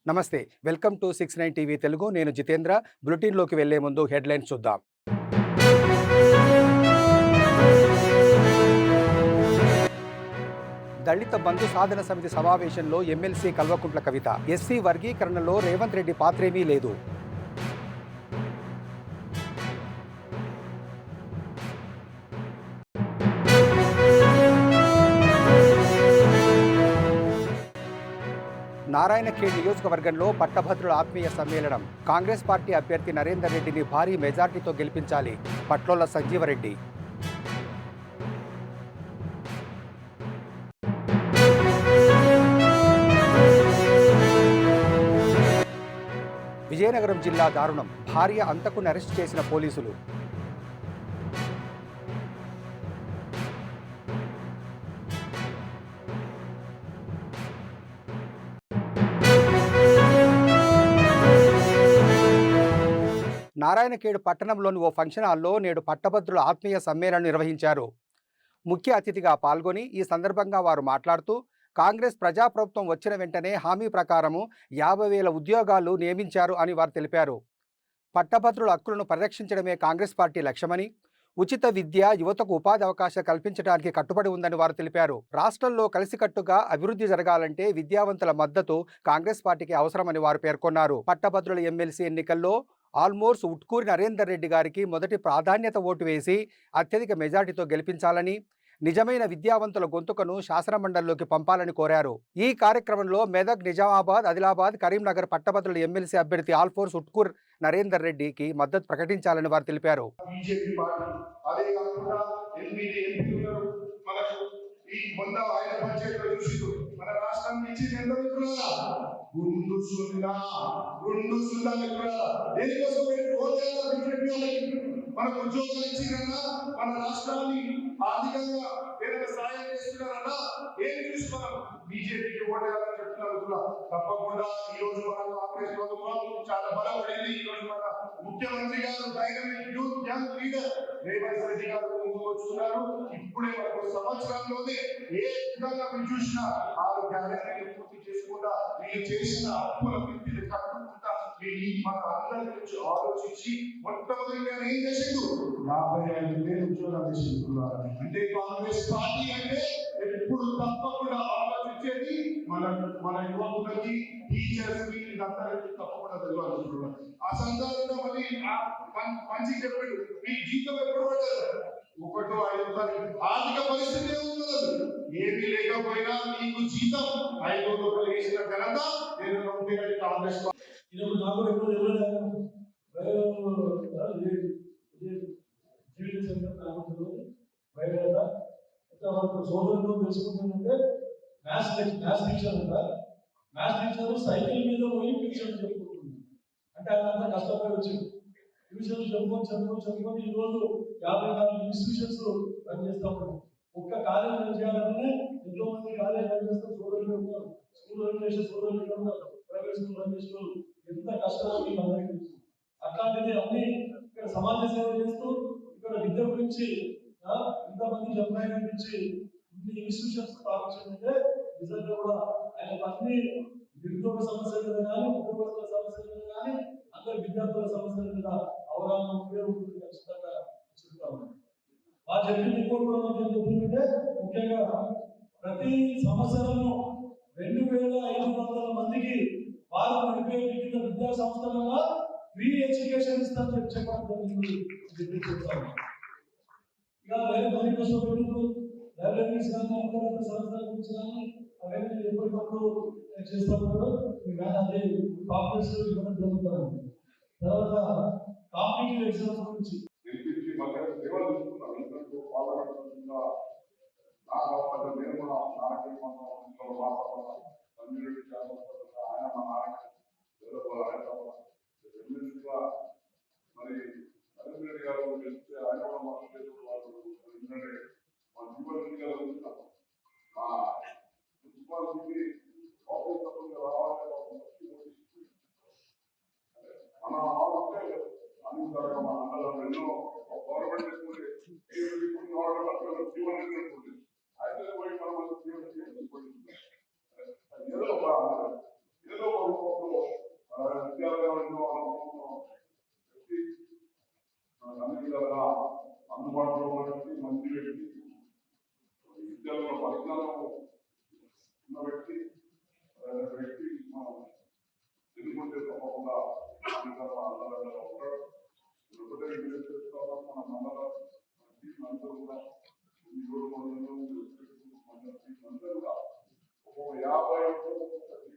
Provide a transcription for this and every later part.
నమస్తే. Welcome to 69 TV Telugu. నేను జితేంద్ర. బులెటిన్‌లోకి వెళ్లే ముందు హెడ్‌లైన్స్ చూద్దాం. దళిత బంధు సాధన సమితి సమావేశంలో ఎమ్మెల్సీ కల్వకుంట్ల కవిత. ఎస్సీ వర్గీకరణలో రేవంత్ రెడ్డి పాత్రేమీ లేదు. నారాయణఖేడ్ నియోజకవర్గంలో పట్టభద్రుల ఆత్మీయ సమ్మేళనం. కాంగ్రెస్ పార్టీ అభ్యర్థి నరేందర్ రెడ్డిని భారీ మెజార్టీతో గెలిపించాలి. పట్లోల సంజీవరెడ్డి. విజయనగరం జిల్లా దారుణం. భార్య అంతకుని అరెస్ట్ చేసిన పోలీసులు. నారాయణఖేడ్ పట్టణంలోని ఓ ఫంక్షన్ హాల్లో నేడు పట్టభద్రుల ఆత్మీయ సమ్మేళనం నిర్వహించారు. ముఖ్య అతిథిగా పాల్గొని ఈ సందర్భంగా వారు మాట్లాడుతూ, కాంగ్రెస్ ప్రజాప్రభుత్వం వచ్చిన వెంటనే హామీ ప్రకారము 50,000 ఉద్యోగాలు నియమించారు అని వారు తెలిపారు. పట్టభద్రుల హక్కులను పరిరక్షించడమే కాంగ్రెస్ పార్టీ లక్ష్యమని, ఉచిత విద్య, యువతకు ఉపాధి అవకాశాలు కల్పించడానికి కట్టుబడి ఉందని వారు తెలిపారు. రాష్ట్రంలో కలిసికట్టుగా అభివృద్ధి జరగాలంటే విద్యావంతుల మద్దతు కాంగ్రెస్ పార్టీకి అవసరమని వారు పేర్కొన్నారు. పట్టభద్రుల ఎమ్మెల్సీ ఎన్నికల్లో ఆల్మోర్స్ ఉట్కూరి నరేందర్ రెడ్డి గారికి మొదటి ప్రాధాన్యత ఓటు వేసి అత్యధిక మెజార్టీతో గెలిపించాలని, నిజమైన విద్యావంతుల గొంతుకను శాసనమండలిలోకి పంపాలని కోరారు. ఈ కార్యక్రమంలో మెదక్, నిజామాబాద్, ఆదిలాబాద్, కరీంనగర్ పట్టభద్రుల ఎమ్మెల్సీ అభ్యర్థి ఆల్ఫోర్స్ ఉట్కూర్ నరేందర్ రెడ్డికి మద్దతు ప్రకటించాలని వారు తెలిపారు. మన రాష్ట్రం నుంచి గుండు సున్నా దేనికోసం మనకు ఉద్యోగాలు ఇచ్చిరన్నా, మన రాష్ట్రాన్ని ఆర్థికంగా ఏదైనా సాయం చేస్తున్నారన్నా, ఏమి చూసి మనం బీజేపీకి ఓటేయాలని చెప్తున్నారు. తప్పకుండా ఈ రోజు మన కాంగ్రెస్ ప్రభుత్వం చాలా బలపడింది. ఈ రోజు మన ముఖ్యమంత్రి గారు dynamic youth young leader Revanth Reddy గారు ముందుకు వస్తున్నారు. ఇప్పుడే మనకు సంవత్సరంలోనే ఏ విధంగా మీరు చూసినా 6 గ్యారెంటీలు పూర్తి చేసుకుంటా, వీళ్ళు చేసిన అప్పుల వృత్తిని కట్టుకుంటా, మన అందరి గురించి ఆలోచించి మొట్టమొదటిగా ఏం చేసిండు? 55,000 ఉద్యోగాలు చేసింటున్నారు. అంటే కాంగ్రెస్ పార్టీ అంటే ఎప్పుడు తప్పకుండా ఆలోచించేది మన యువకులకి, టీచర్స్ కి, అందరికీ తప్పకుండా తెలియాలనుకుంటున్నారు. ఆ సందర్భంగా మళ్ళీ మంచి చెప్పాడు, మీ జీతం ఎప్పుడు పడ్డారు? 1వ 5వ తారీఖు. ఆర్థిక పరిస్థితి ఏముంది? ఏమీ లేకపోయినా మీకు జీతం 500 రూపాయలు వేసిన ఘనత నేను కాంగ్రెస్ సోదరులు తెలుసుకుంటుందంటే మ్యాథ్స్ టీచర్ ఉంటారు. మ్యాథ్స్ టీచర్ సైకిల్ మీద పోయి ట్యూషన్ చెప్పుకుంటుంది. అంటే అదంతా కష్టపడి వచ్చింది. ట్యూషన్ చెప్పుకొని ఈరోజు 54 ఇన్స్టిట్యూషన్స్ రన్ చేస్తూ ఉంటాం. ఒక్క కాలేజ్ రన్ చేయాలంటే ఎంతో మంది కాలేజ్ రన్ చేస్తారు, సోదరులు ఉంటారు, స్కూల్ రన్ చేసే సోదరులు ఉంటారు, ప్రైవేట్ స్కూల్ రన్ చేసే ఎంత కష్టపడి అందరికీ తెలుసు. అట్లాంటిది అన్ని ఇక్కడ సమాజ సేవ చేస్తూ ఇక్కడ విద్య గురించి ఇంతమంది జంపాయన గురించి ఇన్ని ఇన్స్టిట్యూషన్స్ స్థాపించాలంటే నిజంగా కూడా ఆయన అన్ని నిరుద్యోగ సమస్యల మీద కానీ, ఉద్యోగస్తుల సమస్యల మీద కానీ, అందరి విద్యార్థుల సమస్యల మీద అవగాహన ఉపయోగపడుతుంది ఖచ్చితంగా చెప్తాము. వాళ్ళు చెప్పింది ఇంకోటి కూడా మనం చెప్తుందంటే ముఖ్యంగా ప్రతి సంవత్సరము 2,500 మందికి వారు నడిపే వివిధ విద్యా సంస్థలలో ఫ్రీ ఎడ్యుకేషన్ ఇస్తారని చెప్పడం జరిగింది. చెప్తాము. ఇక వేరే పని కోసం పెట్టుకు లైబ్రరీస్ కానీ, ఇతర సంస్థల గురించి కానీ అవన్నీ ఎప్పటికప్పుడు చేస్తున్నారు. అదే కాంగ్రెస్ ఇవ్వడం జరుగుతుంది. తర్వాత కాంపిటేటివ్ ఎగ్జామ్స్ గురించి మరి నరేంద్ర గారు గెలిస్తే ఆయన కూడా మాకు ఎందుకంటే మన యువకులుగా ఉంటున్నాం. మున్సిపాలిటీకి ఆఫీస్ తప్పకుండా రావాలంటే మన ఆలోచన అన్ని మన అందరం ఎన్నో గవర్నమెంట్ అయితే పోయి మనం ఏదో విద్యార్థుల అందుబాటులో ఉన్నటువంటి మంచి వ్యక్తి, విద్యార్థుల పరిజ్ఞానం ఉన్న వ్యక్తి మనం ఎదుర్కొంటే తప్పకుండా అందరూ ఉంటాడు. ఒకటే చేస్తాము మనం అందరూ కూడా అందరూ కూడా ఒక 50 మీరందరూ కూడా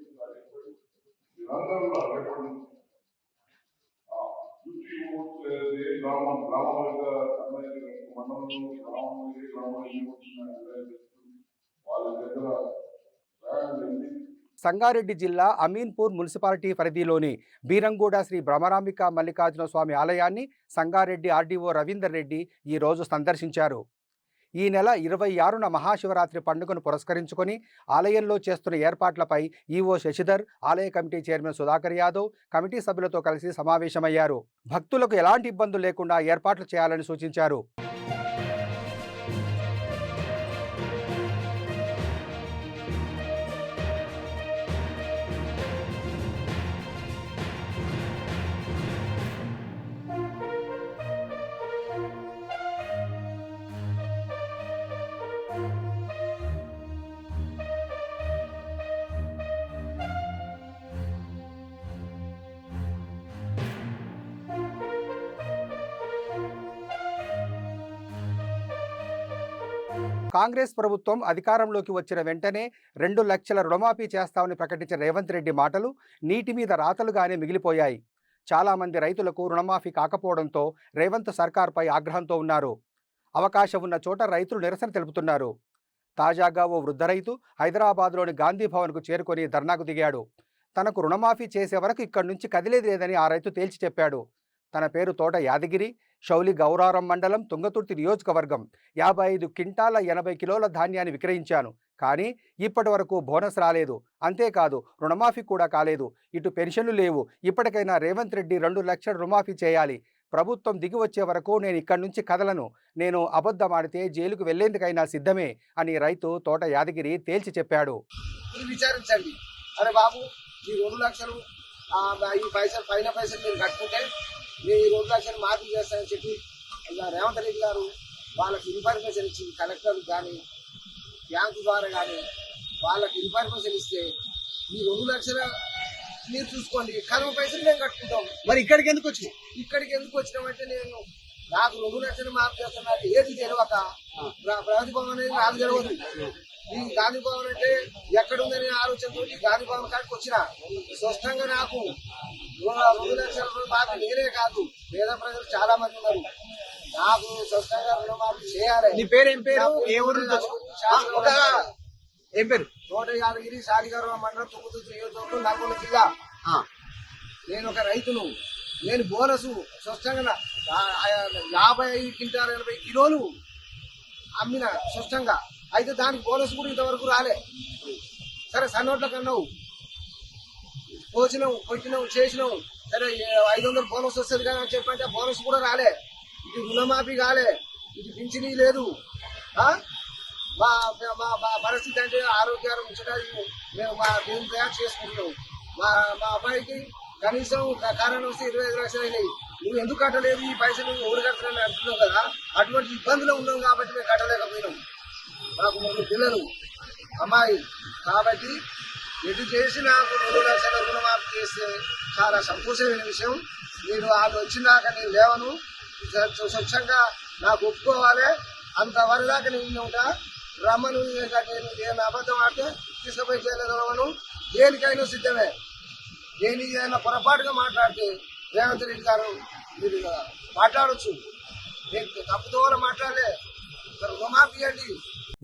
రేపటి గ్రామం మండలంలో వాళ్ళ దగ్గర సంగారెడ్డి జిల్లా అమీన్పూర్ మున్సిపాలిటీ పరిధిలోని బీరంగూడ శ్రీ భ్రమరాంబిక మల్లికార్జున స్వామి ఆలయాన్ని సంగారెడ్డి ఆర్డీఓ రవీందర్ రెడ్డి ఈరోజు సందర్శించారు. ఈ నెల 26న మహాశివరాత్రి పండుగను పురస్కరించుకొని ఆలయంలో చేస్తున్న ఏర్పాట్లపై ఈవో శశిధర్, ఆలయ committee chairman Sudhakar Yadav committee సభ్యులతో కలిసి సమావేశమయ్యారు. భక్తులకు ఎలాంటి ఇబ్బందులు లేకుండా ఏర్పాట్లు చేయాలని సూచించారు. కాంగ్రెస్ ప్రభుత్వం అధికారంలోకి వచ్చిన వెంటనే 2 లక్షల రుణమాఫీ చేస్తామని ప్రకటించిన రేవంత్ రెడ్డి మాటలు నీటి మీద రాతలుగానే మిగిలిపోయాయి. చాలామంది రైతులకు రుణమాఫీ కాకపోవడంతో రేవంత్ సర్కార్పై ఆగ్రహంతో ఉన్నారు. అవకాశం ఉన్న చోట రైతులు నిరసన తెలుపుతున్నారు. తాజాగా ఓ వృద్ధ రైతు హైదరాబాద్లోని గాంధీ భవన్కు చేరుకొని ధర్నాకు దిగాడు. తనకు రుణమాఫీ చేసే వరకు ఇక్కడి నుంచి కదిలేది లేదని ఆ రైతు తేల్చి చెప్పాడు. తన పేరు తోట యాదగిరి, షౌలి గౌరారం మండలం, తుంగతుర్తి నియోజకవర్గం. 55 క్వింటాల 80 కిలోల ధాన్యాన్ని విక్రయించాను, కానీ ఇప్పటి వరకు బోనస్ రాలేదు. అంతేకాదు రుణమాఫీ కూడా కాలేదు. ఇటు పెన్షన్లు లేవు. ఇప్పటికైనా రేవంత్ రెడ్డి 2 లక్షల రుణమాఫీ చేయాలి. ప్రభుత్వం దిగి వచ్చే వరకు నేను ఇక్కడి నుంచి కదలను. నేను అబద్ధమాడితే జైలుకు వెళ్లేందుకైనా సిద్ధమే అని రైతు తోట యాదగిరి తేల్చి చెప్పాడు. విచారించండి, అరే బాబు ఈ 2 లక్షలు ఈ పైసలు మీరు కట్టుకుంటే మీ 2 లక్షలు మాఫీ చేస్తానని చెప్పి రేవంత్ రెడ్డి గారు వాళ్ళకి ఇన్ఫర్మేషన్ ఇచ్చి కలెక్టర్ కానీ బ్యాంకు ద్వారా కానీ వాళ్ళకి ఇన్ఫర్మేషన్ ఇస్తే ఈ 2 లక్షల మీరు చూసుకోండి, కనుమ పైసలు మేము కట్టుకుంటాం. మరి ఇక్కడికి ఎందుకు వచ్చినామంటే నేను నాకు 2 లక్షలు మాఫీ చేస్తున్నారు ఏది తెలియక ప్రగతి భవన్ అనేది నాకు తెలియదు. ఈ గాంధీ భవన్ అంటే ఎక్కడుందని ఆలోచనతో గాంధీ భవన్ కాడికి వచ్చిన స్పష్టంగా నాకు 2 లక్షల రూపాయలు మాఫీ నేనే కాదు, పేద ప్రజలు చాలా మంది ఉన్నారు. నాకు స్పష్టంగా రుణమాఫీ చేయాలి. నీ పేరు ఏం పేరు? ఏ ఊరు? ఏం పేరు? తోట యాదగిరి, శాలిగౌరవ మండలం, తుంగతుర్తి నియోజకవర్గం, నల్గొండ జిల్లా. నేను ఒక రైతును. నేను బోనస్ స్పష్టంగా 55 క్వింటాల 80 కిలోలు అమ్మిన స్పష్టంగా. అయితే దానికి బోనస్ కూడా ఇంతవరకు రాలే. సరే సన్నోట్ల కన్నావు, కోచినావు, కొట్టినావు, చేసినావు, సరే 500 బోనస్ వస్తుంది కదా అని చెప్పంటే బోనస్ కూడా రాలే. ఇది రుణమాఫీ కాలే, ఇది పింఛనీ లేదు. మా పరిస్థితి అంటే ఆరోగ్యాలు ఉంచడానికి మేము మా దీన్ని తయారు చేసుకుంటున్నాం. మా అబ్బాయికి కనీసం కారణం వస్తే 25 లక్షలు అయినాయి. నువ్వు ఎందుకు కట్టలేదు ఈ పైసలు ఎవరు కట్టాలని అంటున్నావు కదా. అటువంటి ఇబ్బందులు ఉన్నాం కాబట్టి మేము కట్టలేకపోయినాం. మాకు 3 పిల్లలు, అమ్మాయి. కాబట్టి ఎటు చేసి నాకు 2 లక్షల రుణమాఫీ చేస్తే చాలా సంతోషమైన విషయం. మీరు వాళ్ళు వచ్చినాక నేను లేవను, స్వచ్ఛంగా నాకు ఒప్పుకోవాలి. అంతవరకు దాకా నేను ఉంటా. రమ్మను, నేను అబద్ధం ఆడితే తీసుకుపోయి చేయలేదను. దేనికైనా సిద్ధమే. దేనికైనా పొరపాటుగా మాట్లాడితే రేవంత్ రెడ్డి గారు మీరు మాట్లాడచ్చు. నేను తప్పుతో మాట్లాడలే, రుణమాఫీ అండి.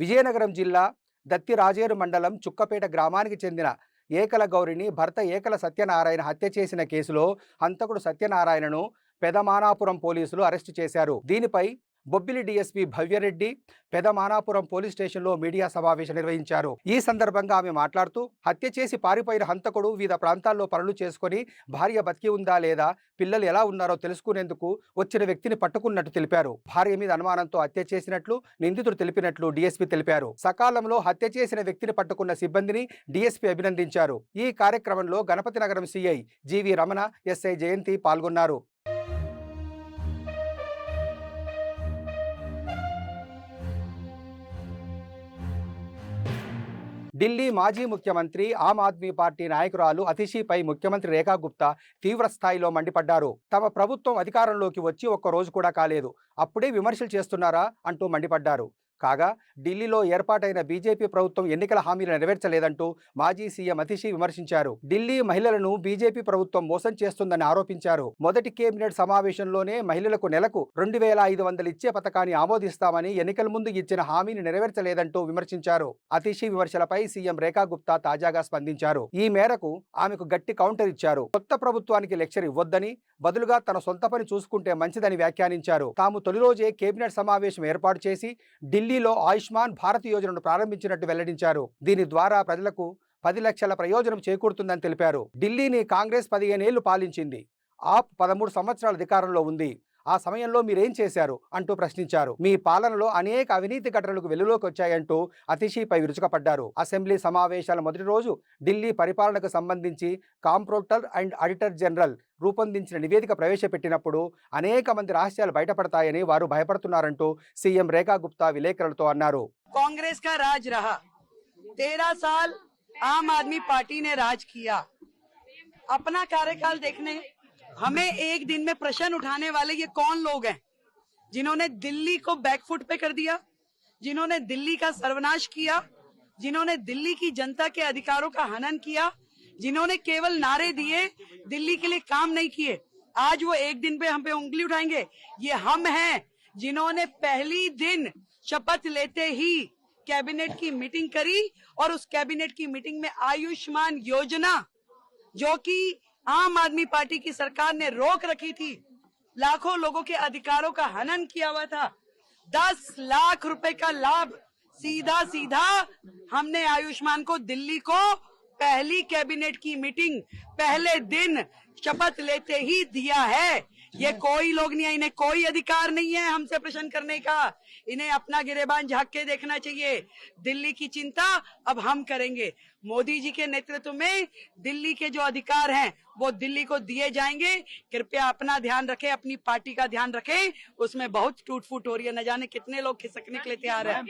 విజయనగరం జిల్లా దత్తి రాజేరు మండలం చుక్కపేట గ్రామానికి చెందిన ఏకల గౌరిని భర్త ఏకల సత్యనారాయణ హత్య చేసిన కేసులో హంతకుడు సత్యనారాయణను పెదమానాపురం పోలీసులు అరెస్టు చేశారు. దీనిపై బొబ్బిలి డీఎస్పీ భవ్యరెడ్డి పెదమానాపురం పోలీస్ స్టేషన్లో మీడియా సమావేశం నిర్వహించారు. ఈ సందర్భంగా ఆమె మాట్లాడుతూ హత్య చేసి పారిపోయిన హంతకుడు వివిధ ప్రాంతాల్లో పనులు చేసుకుని భార్య బతికి ఉందా లేదా, పిల్లలు ఎలా ఉన్నారో తెలుసుకునేందుకు వచ్చిన వ్యక్తిని పట్టుకున్నట్టు తెలిపారు. భార్య మీద అనుమానంతో హత్య చేసినట్లు నిందితుడు తెలిపినట్లు డీఎస్పీ తెలిపారు. సకాలంలో హత్య చేసిన వ్యక్తిని పట్టుకున్న సిబ్బందిని డీఎస్పీ అభినందించారు. ఈ కార్యక్రమంలో గణపతి నగరం సిఐ జీవి రమణ, ఎస్ఐ జయంతి పాల్గొన్నారు. ఢిల్లీ మాజీ ముఖ్యమంత్రి ఆమ్ ఆద్మీ పార్టీ నాయకురాలు అతిషిపై ముఖ్యమంత్రి రేఖా గుప్తా తీవ్ర స్థాయిలో మండిపడ్డారు. తమ ప్రభుత్వం అధికారంలోకి వచ్చి ఒక్క రోజు కూడా కాలేదు, అప్పుడే విమర్శలు చేస్తున్నారా అంటూ మండిపడ్డారు. కాగా ఢిల్లీలో ఏర్పాటైన బీజేపీ ప్రభుత్వం ఎన్నికల హామీలు నెరవేర్చలేదంటూ మాజీ సీఎం అతిషి విమర్శించారు. ఢిల్లీ మహిళలను బీజేపీ ప్రభుత్వం మోసం చేస్తుందని ఆరోపించారు. మొదటి కేబినెట్ సమావేశంలోనే మహిళలకు నెలకు 2,500 ఇచ్చే పథకాన్ని ఆమోదిస్తామని ఎన్నికల ముందు ఇచ్చిన హామీని నెరవేర్చలేదంటూ విమర్శించారు. అతిషి విమర్శలపై సీఎం రేఖా గుప్తా తాజాగా స్పందించారు. ఈ మేరకు ఆమెకు గట్టి కౌంటర్ ఇచ్చారు. కొత్త ప్రభుత్వానికి లెక్చర్ ఇవ్వొద్దని, బదులుగా తన సొంత పని చూసుకుంటే మంచిదని వ్యాఖ్యానించారు. తాము తొలి రోజే కేబినెట్ సమావేశం ఏర్పాటు చేసి ఢిల్లీలో ఆయుష్మాన్ భారత్ యోజనను ప్రారంభించినట్టు వెల్లడించారు. దీని ద్వారా ప్రజలకు 10 లక్షల ప్రయోజనం చేకూరుతుందని తెలిపారు. ఢిల్లీని కాంగ్రెస్ 15 ఏళ్లు పాలించింది. ఆప్ 13 సంవత్సరాల అధికారంలో ఉంది. ఆ సమయంలో మీరేం చేశారు అంటూ ప్రశ్నించారు. మీ పాలనలో అనేక అవినీతి ఘటనలకు వెలుగులోకి వచ్చాయంటూ అతిషిపై విరుచుకపడ్డారు. అసెంబ్లీ సమావేశాల మొదటి రోజు ఢిల్లీ పరిపాలనకు సంబంధించి కాంప్ట్రోలర్ అండ్ ఆడిటర్ జనరల్ రూపొందించిన నివేదిక ప్రవేశపెట్టినప్పుడు అనేక మంది రహస్యాలు బయటపడతాయని వారు భయపడుతున్నారంటూ సీఎం రేఖా గుప్తా విలేకరులతో అన్నారు. कांग्रेस का राज रहा, 13 साल आम आदमी पार्टी ने राज किया. अपना कार्यकाल देखने हमें एक दिन में प्रश्न उठाने वाले ये कौन लोग हैं जिन्होंने दिल्ली को बैकफुट पे कर दिया, जिन्होंने दिल्ली का सर्वनाश किया, जिन्होंने दिल्ली की जनता के अधिकारों का हनन किया, जिन्होंने केवल नारे दिए, दिल्ली के लिए काम नहीं किए. आज वो एक दिन पे हम पे उंगली उठाएंगे. ये हम हैं जिन्होंने पहली दिन शपथ लेते ही कैबिनेट की मीटिंग करी और उस कैबिनेट की मीटिंग में आयुष्मान योजना, जो कि आम आदमी पार्टी की सरकार ने रोक रखी थी, लाखों लोगों के अधिकारों का हनन किया हुआ था, 10 लाख रुपए का लाभ सीधा सीधा हमने आयुष्मान को दिल्ली को पहली कैबिनेट की मीटिंग पहले दिन शपथ लेते ही दिया है. ये कोई लोग नहीं है, इन्हें कोई अधिकार नहीं है हमसे प्रश्न करने का. इन्हें अपना गिरेबान झांक के देखना चाहिए. दिल्ली की चिंता अब हम करेंगे. मोदी जी के नेतृत्व में दिल्ली के जो अधिकार हैं वो दिल्ली को दिए जाएंगे. कृपया अपना ध्यान रखें, अपनी पार्टी का ध्यान रखें. उसमें बहुत टूट फूट हो रही है, न जाने कितने लोग खिसकने के लिए तैयार हैं.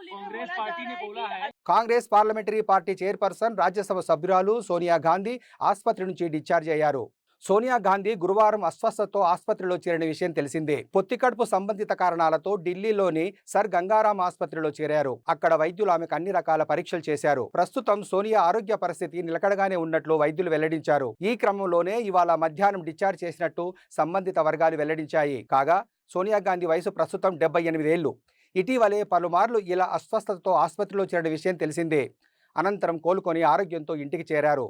कांग्रेस पार्टी ने बोला है Congress parliamentary party chairperson, Rajya Sabha సభ్యురాలు సోనియా గాంధీ ఆసుపత్రి నుంచి డిశ్చార్జ్ అయ్యారు. సోనియా గాంధీ గురువారం అస్వస్థతతో ఆసుపత్రిలో చేరిన విషయం తెలిసిందే. పొత్తికడుపు సంబంధిత కారణాలతో ఢిల్లీలోని సర్ గంగారాం ఆసుపత్రిలో చేరారు. అక్కడ వైద్యులు ఆమెకు అన్ని రకాల పరీక్షలు చేశారు. ప్రస్తుతం సోనియా ఆరోగ్య పరిస్థితి నిలకడగానే ఉన్నట్లు వైద్యులు వెల్లడించారు. ఈ క్రమంలోనే ఇవాళ మధ్యాహ్నం డిశ్చార్జ్ చేసినట్టు సంబంధిత వర్గాలు వెల్లడించాయి. కాగా సోనియా గాంధీ వయసు ప్రస్తుతం 78 ఏళ్లు. ఇటీవలే పలుమార్లు ఇలా అస్వస్థతతో ఆసుపత్రిలో చేరిన విషయం తెలిసిందే. అనంతరం కోలుకొని ఆరోగ్యంతో ఇంటికి చేరారు.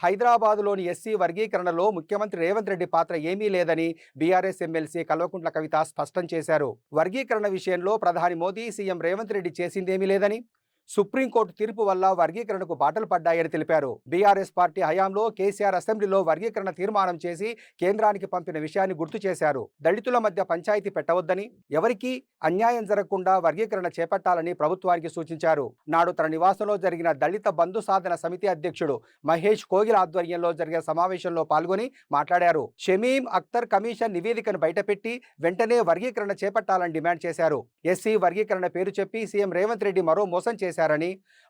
హైదరాబాదులోని ఎస్సీ వర్గీకరణలో ముఖ్యమంత్రి రేవంత్ రెడ్డి పాత్ర ఏమీ లేదని బీఆర్ఎస్ ఎమ్మెల్సీ కల్వకుంట్ల కవిత స్పష్టం చేశారు. వర్గీకరణ విషయంలో ప్రధాని మోదీ, సీఎం రేవంత్ రెడ్డి చేసిందేమీ లేదని, సుప్రీంకోర్టు తీర్పు వల్ల వర్గీకరణకు బాటలు పడ్డాయని తెలిపారు. బీఆర్ఎస్ పార్టీ హయాంలో కేసీఆర్ అసెంబ్లీలో వర్గీకరణ తీర్మానం చేసి కేంద్రానికి పంపిన విషయాన్ని గుర్తు చేశారు. దళితుల మధ్య పంచాయతీ పెట్టవద్దని, ఎవరికీ అన్యాయం జరగకుండా వర్గీకరణ చేపట్టాలని ప్రభుత్వానికి సూచించారు. నాడు తన నివాసంలో జరిగిన దళిత బంధు సాధన సమితి అధ్యక్షుడు మహేష్ కోగిల్ ఆధ్వర్యంలో జరిగిన సమావేశంలో పాల్గొని మాట్లాడారు. షమీం అఖ్తర్ కమిషన్ నివేదికను బయటపెట్టి వెంటనే వర్గీకరణ చేపట్టాలని డిమాండ్ చేశారు. ఎస్సీ వర్గీకరణ పేరు చెప్పి సీఎం రేవంత్ రెడ్డి మరో మోసం చేశారని,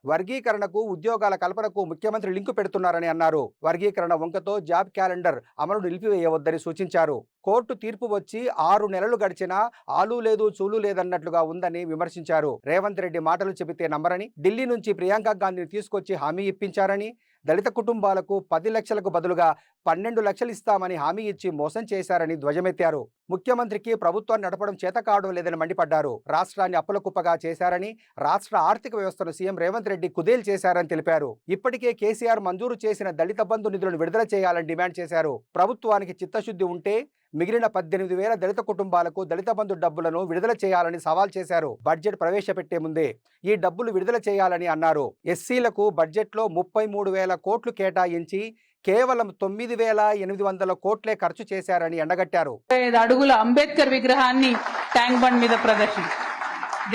వర్గీకరణకు ఉద్యోగాల కల్పనకు ముఖ్యమంత్రి లింకు పెడుతున్నారని అన్నారు. వర్గీకరణ వంకతో జాబ్ క్యాలెండర్ అమలు నిలిపివేయవద్దని సూచించారు. కోర్టు తీర్పు వచ్చి 6 నెలలు గడిచినా ఆలు లేదు చూలు లేదన్నట్లుగా ఉందని విమర్శించారు. రేవంత్ రెడ్డి మాటలు చెబితే నమ్మరని, ఢిల్లీ నుంచి ప్రియాంక గాంధీని తీసుకొచ్చి హామీ ఇప్పించారని, దళిత కుటుంబాలకు 10 లక్షలకు బదులుగా 12 లక్షలు ఇస్తామని హామీ ఇచ్చి మోసం చేశారని ధ్వజమెత్తారు. ముఖ్యమంత్రికి ప్రభుత్వాన్ని నడపడం చేత కావడం లేదని మండిపడ్డారు. రాష్ట్రాన్ని అప్పుల కుప్పగా చేశారని, రాష్ట్ర ఆర్థిక వ్యవస్థను సీఎం రేవంత్ రెడ్డి కుదేలు చేశారని తెలిపారు. ఇప్పటికే కేసీఆర్ మంజూరు చేసిన దళిత బంధు నిధులను విడుదల చేయాలని డిమాండ్ చేశారు. ప్రభుత్వానికి చిత్తశుద్ధి ఉంటే మిగిలిన 18,000 దళిత కుటుంబాలకు దళిత బంధు డబ్బులను విడుదల చేయాలని సవాల్ చేశారు. బడ్జెట్ ప్రవేశపెట్టే ముందే ఈ డబ్బులు విడుదల చేయాలని అన్నారు. ఎస్సీలకు బడ్జెట్లో 33,000 కోట్లు కేటాయించి కేవలం 9,800 కోట్లే ఖర్చు చేశారని ఎండగట్టారు. 5 అడుగుల అంబేద్కర్ విగ్రహాన్ని ట్యాంక్ బండ్ మీద ప్రదర్శన.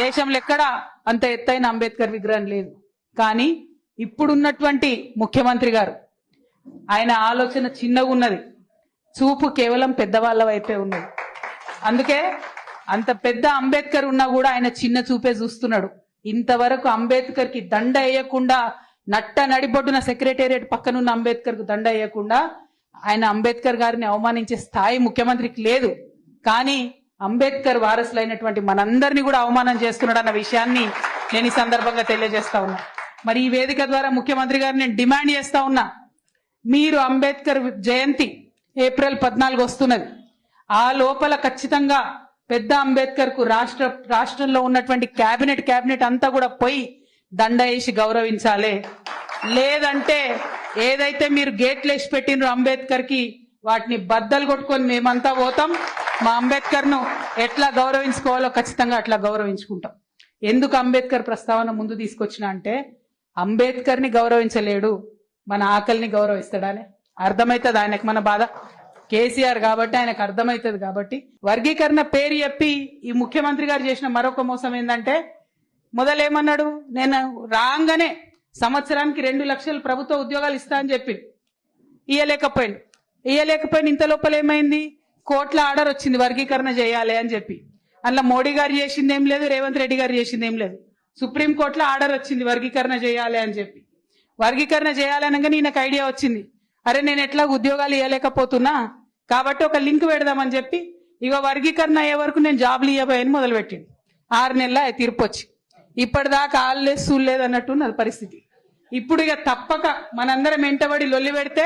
దేశంలో ఎక్కడ అంత ఎత్తైన అంబేద్కర్ విగ్రహం లేదు. కానీ ఇప్పుడున్నటువంటి ముఖ్యమంత్రి గారు ఆయన ఆలోచన చిన్నగా ఉన్నది, చూపు కేవలం పెద్దవాళ్ళ వైపే ఉన్నది. అందుకే అంత పెద్ద అంబేద్కర్ ఉన్నా కూడా ఆయన చిన్న చూపే చూస్తున్నాడు. ఇంతవరకు అంబేద్కర్ కి దండ వేయకుండా, నట్ట నడిబొడ్డున సెక్రటేరియట్ పక్కనున్న అంబేద్కర్ కు దండ వేయకుండా ఆయన అంబేద్కర్ గారిని అవమానించే స్థాయి ముఖ్యమంత్రికి లేదు. కానీ అంబేద్కర్ వారసులైనటువంటి మనందరినీ కూడా అవమానం చేస్తున్నాడు అన్న విషయాన్ని నేను ఈ సందర్భంగా తెలియజేస్తా ఉన్నా. మరి ఈ వేదిక ద్వారా ముఖ్యమంత్రి గారిని నేను డిమాండ్ చేస్తా ఉన్నా, మీరు అంబేద్కర్ జయంతి ఏప్రిల్ 14 వస్తున్నది, ఆ లోపల ఖచ్చితంగా పెద్ద అంబేద్కర్ కు రాష్ట్రంలో ఉన్నటువంటి క్యాబినెట్ అంతా కూడా పోయి దండ వేసి గౌరవించాలి. లేదంటే ఏదైతే మీరు గేట్లు వేసి పెట్టినరో అంబేద్కర్ కి వాటిని బద్దలు కొట్టుకొని మేమంతా పోతాం. మా అంబేద్కర్ ను ఎట్లా గౌరవించుకోవాలో ఖచ్చితంగా అట్లా గౌరవించుకుంటాం. ఎందుకు అంబేద్కర్ ప్రస్తావన ముందు తీసుకొచ్చిన అంటే, అంబేద్కర్ ని గౌరవించలేడు, మన ఆకలిని గౌరవిస్తాడని అర్థమవుతుంది ఆయనకు. మన బాధ కేసీఆర్ కాబట్టి ఆయనకు అర్థమవుతుంది. కాబట్టి వర్గీకరణ పేరు చెప్పి ఈ ముఖ్యమంత్రి గారు చేసిన మరొక మోసం ఏంటంటే, మొదలేమన్నాడు, నేను రాగానే సంవత్సరానికి 2 లక్షలు ప్రభుత్వ ఉద్యోగాలు ఇస్తా అని చెప్పి ఇయ్యలేకపోయిన ఇంత లోపల ఏమైంది, కోట్ల ఆర్డర్ వచ్చింది వర్గీకరణ చేయాలి అని చెప్పి. అందులో మోడీ గారు చేసింది ఏం లేదు, రేవంత్ రెడ్డి గారు చేసింది ఏం లేదు. సుప్రీంకోర్టులో ఆర్డర్ వచ్చింది వర్గీకరణ చేయాలి అని చెప్పి. వర్గీకరణ చేయాలనగానే ఈయనకు ఐడియా వచ్చింది, అరే నేను ఎట్లా ఉద్యోగాలు ఇవ్వలేకపోతున్నా కాబట్టి ఒక లింక్ పెడదామని చెప్పి ఇక వర్గీకరణ అయ్యే వరకు నేను జాబ్లు ఇవ్వబోయని మొదలుపెట్టింది. 6 నెలల తీర్పు వచ్చి ఇప్పటిదాకా ఆల్లేదు సూళ్ళలేదు అన్నట్టు ఉన్నది పరిస్థితి. ఇప్పుడు ఇక తప్పక మనందరం వెంటబడి లొల్లి పెడితే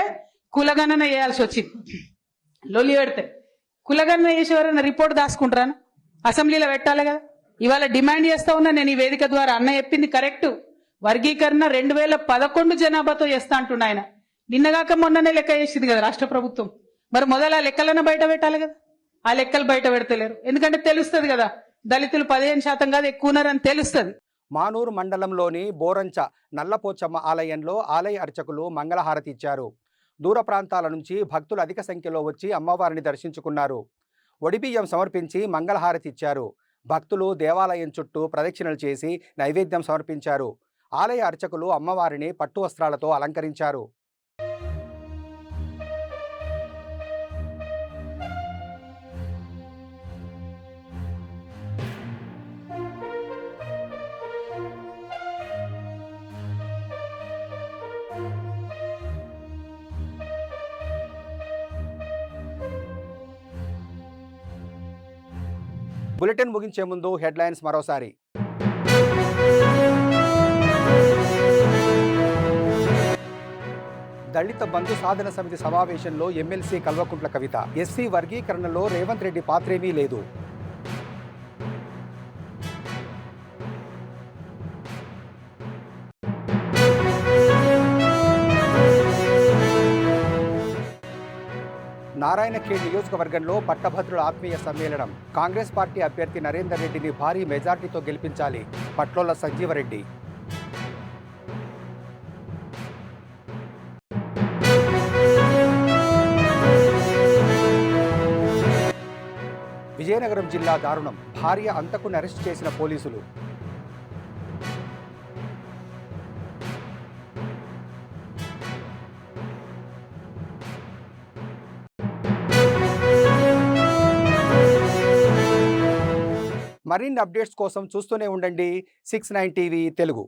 కులగణన చేయాల్సి వచ్చింది. లొల్లి పెడితే కులగణన చేసేవారైనా రిపోర్ట్ దాచుకుంటారా, అసెంబ్లీలో పెట్టాలి కదా. ఇవాళ డిమాండ్ చేస్తా ఉన్నా నేను ఈ వేదిక ద్వారా, అన్న చెప్పింది కరెక్ట్, వర్గీకరణ 2011 జనాభాతో చేస్తా అంటున్నా ఆయన. నిన్నగాక మొన్ననే లెక్క చేసింది కదా రాష్ట్ర ప్రభుత్వం. మరి మొదలు ఆ లెక్కలన్నా బయట పెట్టాలి కదా. ఆ లెక్కలు బయట పెడతలేరు, ఎందుకంటే తెలుస్తుంది కదా దళితులు 15% కాదు ఎక్కువ ఉన్నారని తెలుస్తుంది. మానూరు మండలంలోని బోరంచ నల్లపోచమ్మ ఆలయంలో ఆలయ అర్చకులు మంగళహారతి ఇచ్చారు. దూర ప్రాంతాల నుంచి భక్తులు అధిక సంఖ్యలో వచ్చి అమ్మవారిని దర్శించుకున్నారు. ఒడిబియ్యం సమర్పించి మంగళహారతి ఇచ్చారు. భక్తులు దేవాలయం చుట్టూ ప్రదక్షిణలు చేసి నైవేద్యం సమర్పించారు. ఆలయ అర్చకులు అమ్మవారిని పట్టు వస్త్రాలతో అలంకరించారు. బులెటిన్ ముగించే ముందు హెడ్లైన్స్ మరోసారి. దళిత బంధు సాధన సమితి సమావేశంలో ఎమ్మెల్సీ కల్వకుంట్ల కవిత, ఎస్సీ వర్గీకరణలో రేవంత్ రెడ్డి పాత్రేమీ లేదు. నారాయణఖేడ్ నియోజకవర్గంలో పట్టభద్రుల ఆత్మీయ సమ్మేళనం. కాంగ్రెస్ పార్టీ అభ్యర్థి నరేందర్ రెడ్డిని భారీ మెజార్టీతో గెలిపించాలి, పట్లోల సంజీవరెడ్డి. విజయనగరం జిల్లా దారుణం, భార్య అంతకుని అరెస్ట్ చేసిన పోలీసులు. మరిన్ని అప్డేట్స్ కోసం చూస్తూనే ఉండండి 69 టీవీ తెలుగు.